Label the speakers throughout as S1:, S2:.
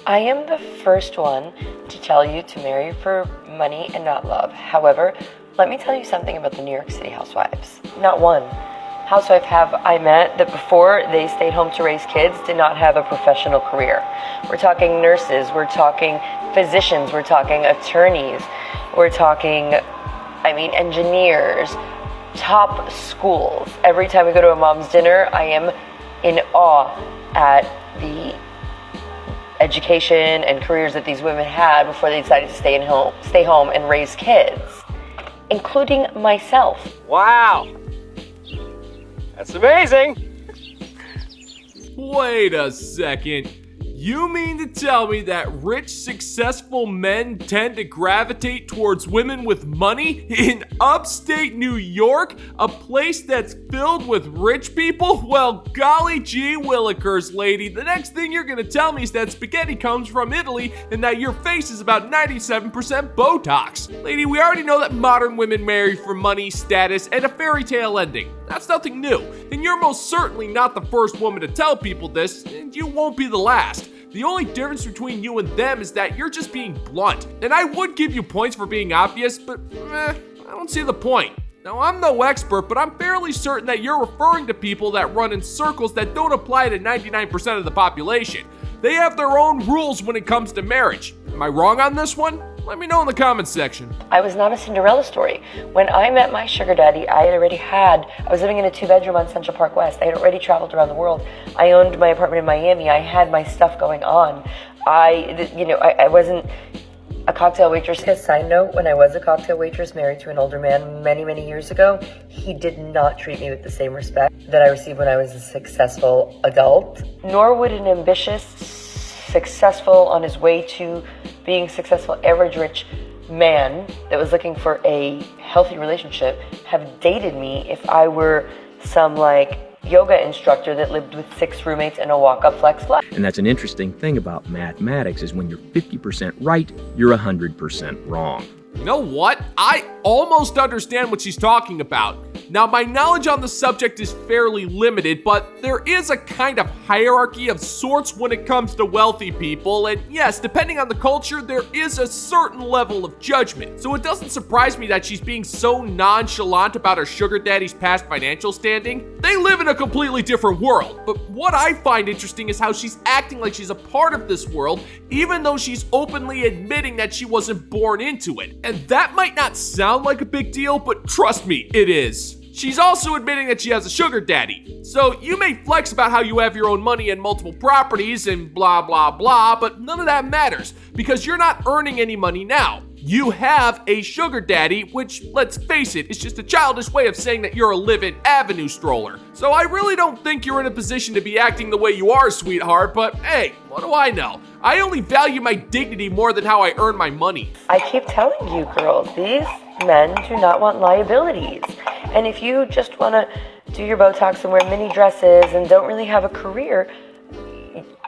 S1: I am the first one to tell you to marry for money and not love. However, let me tell you something about the New York City housewives. Not one housewife have I met that before they stayed home to raise kids did not have a professional career. We're talking nurses, we're talking physicians, we're talking attorneys, we're talking, engineers, top schools. Every time we go to a mom's dinner, I am in awe at the education and careers that these women had before they decided to stay home and raise kids, including myself.
S2: Wow, that's amazing.
S3: Wait a second. You mean to tell me that rich, successful men tend to gravitate towards women with money in upstate New York? A place that's filled with rich people? Well, golly gee willikers, lady. The next thing you're gonna tell me is that spaghetti comes from Italy and that your face is about 97% Botox. Lady, we already know that modern women marry for money, status, and a fairy tale ending. That's nothing new. And you're most certainly not the first woman to tell people this, and you won't be the last. The only difference between you and them is that you're just being blunt. And I would give you points for being obvious, but I don't see the point. Now, I'm no expert, but I'm fairly certain that you're referring to people that run in circles that don't apply to 99% of the population. They have their own rules when it comes to marriage. Am I wrong on this one? Let me know in the comments section.
S1: I was not a Cinderella story. When I met my sugar daddy, I was living in a 2-bedroom on Central Park West. I had already traveled around the world. I owned my apartment in Miami. I had my stuff going on. I wasn't a cocktail waitress. A side note, when I was a cocktail waitress married to an older man many, many years ago, he did not treat me with the same respect that I received when I was a successful adult. Nor would an ambitious, successful, on his way to being successful, average rich man that was looking for a healthy relationship have dated me if I were some yoga instructor that lived with 6 roommates in a walk-up flex flat.
S4: And that's an interesting thing about mathematics is when you're 50% right, you're 100% wrong.
S3: You know what? I almost understand what she's talking about. Now, my knowledge on the subject is fairly limited, but there is a kind of hierarchy of sorts when it comes to wealthy people, and yes, depending on the culture, there is a certain level of judgment. So it doesn't surprise me that she's being so nonchalant about her sugar daddy's past financial standing. They live in a completely different world, but what I find interesting is how she's acting like she's a part of this world, even though she's openly admitting that she wasn't born into it. And that might not sound like a big deal, but trust me, it is. She's also admitting that she has a sugar daddy. So you may flex about how you have your own money and multiple properties and blah, blah, blah, but none of that matters because you're not earning any money now. You have a sugar daddy, which, let's face it, is just a childish way of saying that you're a live-in Avenue stroller. So I really don't think you're in a position to be acting the way you are, sweetheart, but hey, what do I know? I only value my dignity more than how I earn my money.
S1: I keep telling you girls, these men do not want liabilities. And if you just want to do your Botox and wear mini dresses and don't really have a career,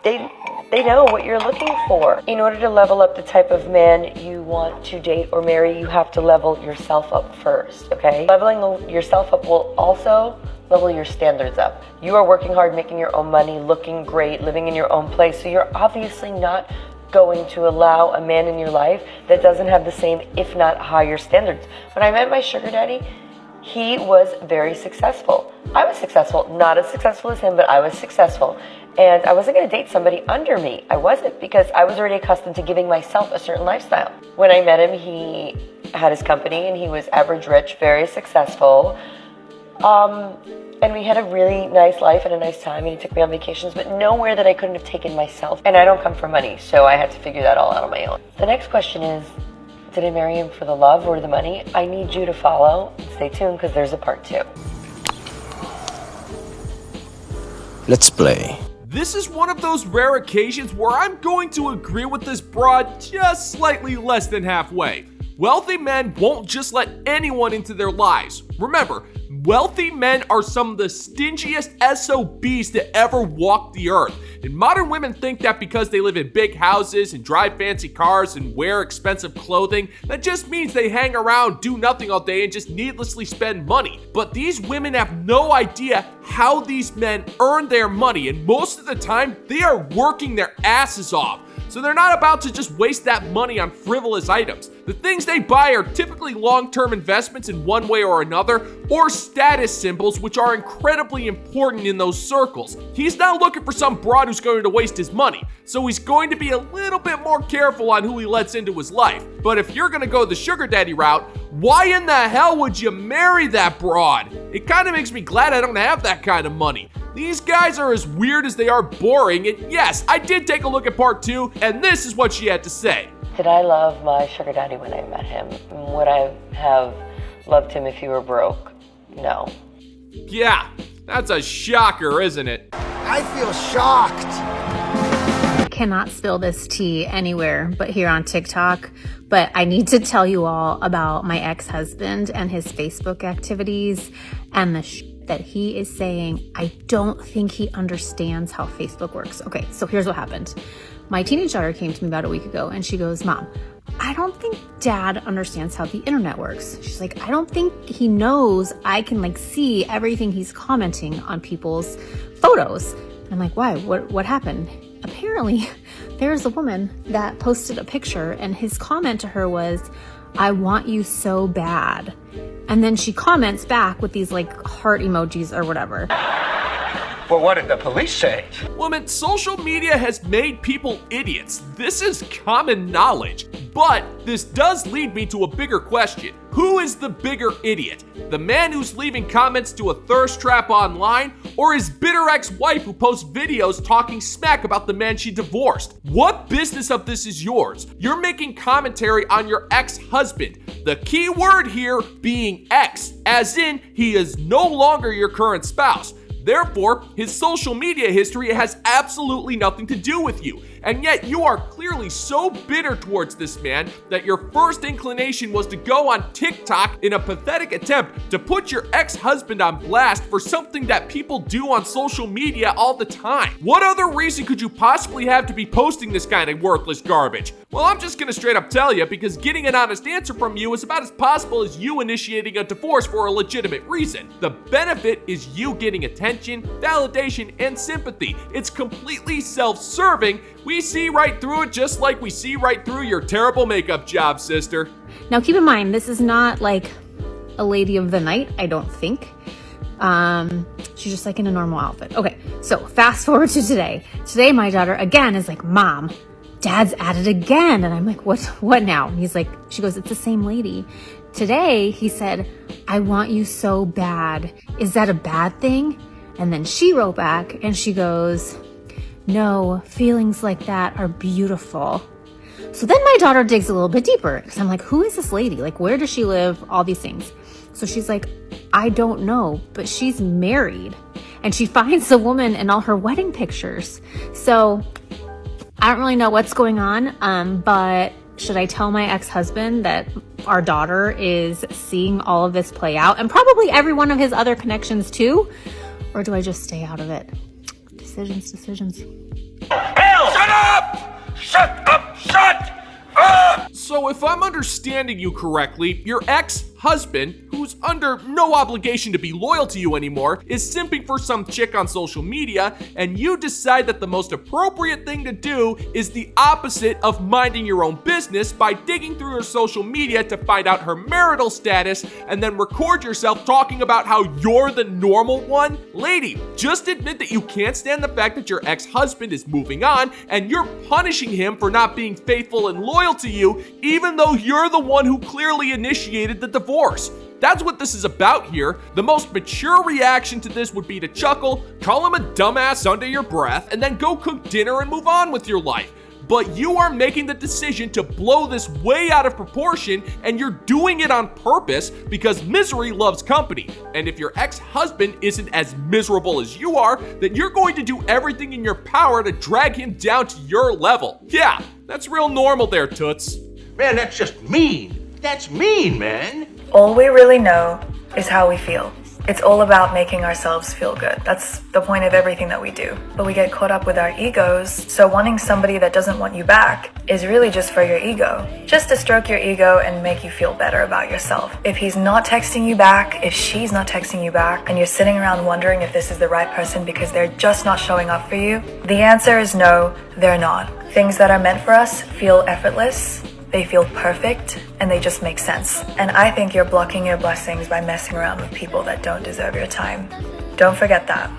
S1: they know what you're looking for. In order to level up the type of man you want to date or marry, you have to level yourself up first, okay? Leveling yourself up will also level your standards up. You are working hard, making your own money, looking great, living in your own place, so you're obviously not going to allow a man in your life that doesn't have the same, if not higher standards. When I met my sugar daddy, he was very successful. I was successful, not as successful as him, but I was successful. And I wasn't going to date somebody under me. I wasn't, because I was already accustomed to giving myself a certain lifestyle. When I met him, he had his company and he was average rich, very successful. And we had a really nice life and a nice time, and he took me on vacations, but nowhere that I couldn't have taken myself. And I don't come from money, so I had to figure that all out on my own. The next question is, did I marry him for the love or the money? I need you to follow and stay tuned because there's a part 2.
S5: Let's play.
S3: This is one of those rare occasions where I'm going to agree with this broad just slightly less than halfway. Wealthy men won't just let anyone into their lives. Remember, wealthy men are some of the stingiest SOBs to ever walk the earth. And modern women think that because they live in big houses and drive fancy cars and wear expensive clothing, that just means they hang around, do nothing all day, and just needlessly spend money. But these women have no idea how these men earn their money, and most of the time, they are working their asses off. so they're not about to just waste that money on frivolous items. The things they buy are typically long-term investments in one way or another, or status symbols, which are incredibly important in those circles. He's not looking for some broad who's going to waste his money, so he's going to be a little bit more careful on who he lets into his life. But if you're gonna go the sugar daddy route, why in the hell would you marry that broad? It kind of makes me glad I don't have that kind of money. These guys are as weird as they are boring, and yes, I did take a look at part 2, and this is what she had to say.
S1: Did I love my sugar daddy when I met him? Would I have loved him if he were broke? No.
S3: Yeah, that's a shocker, isn't it?
S6: I feel shocked.
S7: I cannot spill this tea anywhere but here on TikTok, but I need to tell you all about my ex-husband and his Facebook activities and the that he is saying. I don't think he understands how Facebook works. Okay, so here's what happened. My teenage daughter came to me about a week ago and she goes, Mom, I don't think Dad understands how the internet works. She's like, I don't think he knows I can see everything he's commenting on people's photos. And I'm like, why? What happened? Apparently, there's a woman that posted a picture and his comment to her was, I want you so bad. And then she comments back with these heart emojis or whatever.
S6: Well, what did the police say?
S3: Woman, social media has made people idiots. This is common knowledge. But this does lead me to a bigger question. Who is the bigger idiot? The man who's leaving comments to a thirst trap online, or his bitter ex-wife who posts videos talking smack about the man she divorced? What business of this is yours? You're making commentary on your ex-husband. The key word here being ex, as in he is no longer your current spouse. Therefore, his social media history has absolutely nothing to do with you. And yet you are clearly so bitter towards this man that your first inclination was to go on TikTok in a pathetic attempt to put your ex-husband on blast for something that people do on social media all the time. What other reason could you possibly have to be posting this kind of worthless garbage? Well, I'm just gonna straight up tell you, because getting an honest answer from you is about as possible as you initiating a divorce for a legitimate reason. The benefit is you getting attention, validation, and sympathy. It's completely self-serving. We see right through it just like we see right through your terrible makeup job, sister.
S7: Now keep in mind, this is not a lady of the night, I don't think. She's just in a normal outfit. Okay, so fast forward to today. Today my daughter again is like, Mom, Dad's at it again. And I'm like, what now? And he's like, she goes, it's the same lady. Today he said, I want you so bad. Is that a bad thing? And then she wrote back and she goes, no, feelings like that are beautiful. So then my daughter digs a little bit deeper because I'm like, who is this lady? Where does she live? All these things. So she's like, I don't know, but she's married. And she finds the woman in all her wedding pictures. So I don't really know what's going on, but should I tell my ex-husband that our daughter is seeing all of this play out and probably every one of his other connections too? Or do I just stay out of it? Decisions.
S6: Hell! Shut up! Shut up! Shut up!
S3: So if I'm understanding you correctly, your ex-husband, who's under no obligation to be loyal to you anymore, is simping for some chick on social media, and you decide that the most appropriate thing to do is the opposite of minding your own business by digging through her social media to find out her marital status and then record yourself talking about how you're the normal one? Lady, just admit that you can't stand the fact that your ex-husband is moving on and you're punishing him for not being faithful and loyal to you, even though you're the one who clearly initiated the divorce. That's what this is about here. The most mature reaction to this would be to chuckle, call him a dumbass under your breath, and then go cook dinner and move on with your life. But you are making the decision to blow this way out of proportion, and you're doing it on purpose because misery loves company. And if your ex-husband isn't as miserable as you are, then you're going to do everything in your power to drag him down to your level. Yeah, that's real normal there, Toots.
S6: Man, that's just mean. That's mean, man.
S8: All we really know is how we feel. It's all about making ourselves feel good. That's the point of everything that we do. But we get caught up with our egos, so wanting somebody that doesn't want you back is really just for your ego. Just to stroke your ego and make you feel better about yourself. If he's not texting you back, if she's not texting you back, and you're sitting around wondering if this is the right person because they're just not showing up for you, the answer is no, they're not. Things that are meant for us feel effortless, they feel perfect, and they just make sense. And I think you're blocking your blessings by messing around with people that don't deserve your time. Don't forget that.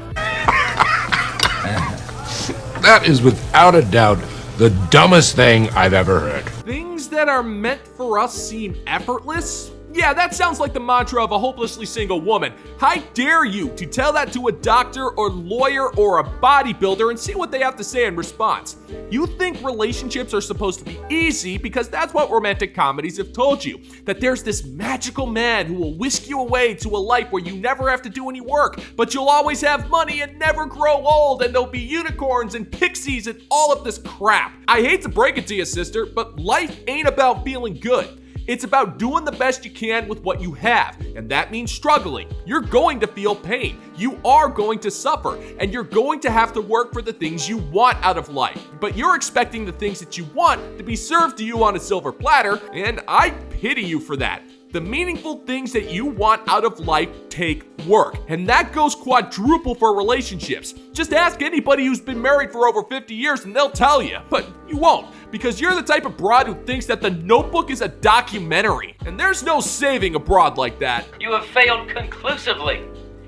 S9: That is without a doubt the dumbest thing I've ever heard.
S3: Things that are meant for us seem effortless? Yeah, that sounds like the mantra of a hopelessly single woman. How dare you to tell that to a doctor or lawyer or a bodybuilder and see what they have to say in response. You think relationships are supposed to be easy because that's what romantic comedies have told you. That there's this magical man who will whisk you away to a life where you never have to do any work, but you'll always have money and never grow old, and there'll be unicorns and pixies and all of this crap. I hate to break it to you, sister, but life ain't about feeling good. It's about doing the best you can with what you have, and that means struggling. You're going to feel pain. You are going to suffer, and you're going to have to work for the things you want out of life. But you're expecting the things that you want to be served to you on a silver platter, and I pity you for that. The meaningful things that you want out of life take work, and that goes quadruple for relationships. Just ask anybody who's been married for over 50 years and they'll tell you, but you won't, because you're the type of broad who thinks that The Notebook is a documentary, and there's no saving a broad like that.
S10: You have failed conclusively.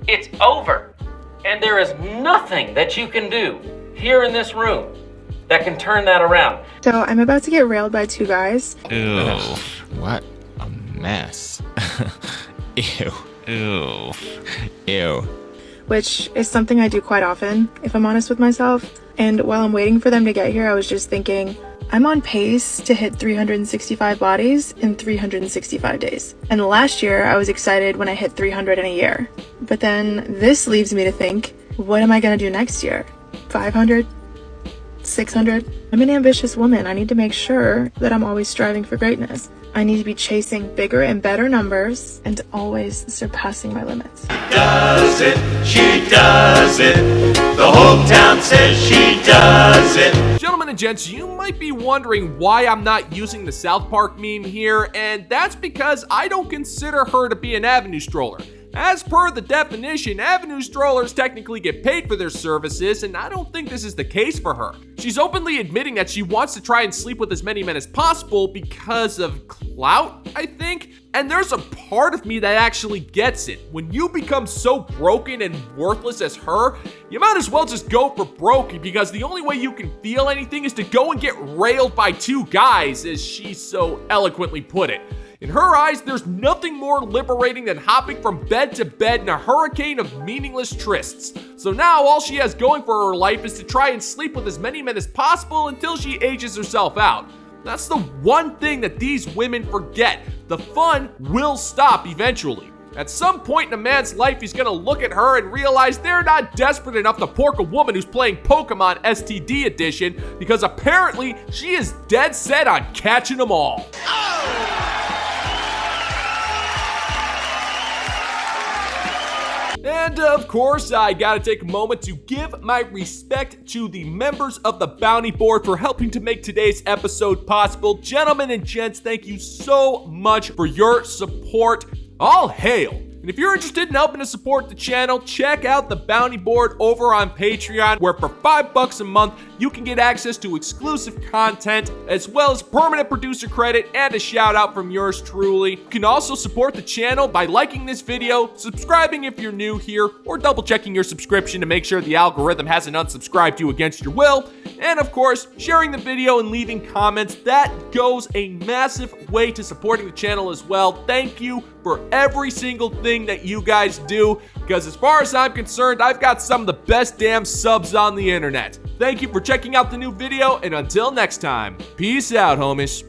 S10: It's over, and there is nothing that you can do here in this room that can turn that around.
S11: So I'm about to get railed by two guys.
S5: Ew. What a mess. Ew. Ew. Ew.
S11: Which is something I do quite often, if I'm honest with myself. And while I'm waiting for them to get here, I was just thinking, I'm on pace to hit 365 bodies in 365 days. And last year, I was excited when I hit 300 in a year. But then this leaves me to think, what am I gonna do next year? 500? 600? I'm an ambitious woman. I need to make sure that I'm always striving for greatness. I need to be chasing bigger and better numbers and always surpassing my limits.
S6: Does it? She does it. The whole town says she does it.
S3: Gentlemen and gents, you might be wondering why I'm not using the South Park meme here, and that's because I don't consider her to be an avenue stroller. As per the definition, avenue strollers technically get paid for their services, and I don't think this is the case for her. She's openly admitting that she wants to try and sleep with as many men as possible because of clout, I think. And there's a part of me that actually gets it. When you become so broken and worthless as her, you might as well just go for broke, because the only way you can feel anything is to go and get railed by two guys, as she so eloquently put it. In her eyes, there's nothing more liberating than hopping from bed to bed in a hurricane of meaningless trysts. So now all she has going for her life is to try and sleep with as many men as possible until she ages herself out. That's the one thing that these women forget. The fun will stop eventually. At some point in a man's life, he's gonna look at her and realize they're not desperate enough to pork a woman who's playing Pokemon STD edition, because apparently she is dead set on catching them all. And of course, I gotta take a moment to give my respect to the members of the Bounty Board for helping to make today's episode possible. Gentlemen and gents, thank you so much for your support. All hail. And if you're interested in helping to support the channel, check out the Bounty Board over on Patreon, where for $5 a month, you can get access to exclusive content, as well as permanent producer credit and a shout out from yours truly. You can also support the channel by liking this video, subscribing if you're new here, or double checking your subscription to make sure the algorithm hasn't unsubscribed you against your will. And of course, sharing the video and leaving comments. That goes a massive way to supporting the channel as well. Thank you for every single thing that you guys do, because as far as I'm concerned, I've got some of the best damn subs on the internet. Thank you for checking out the new video, and until next time, peace out, homies.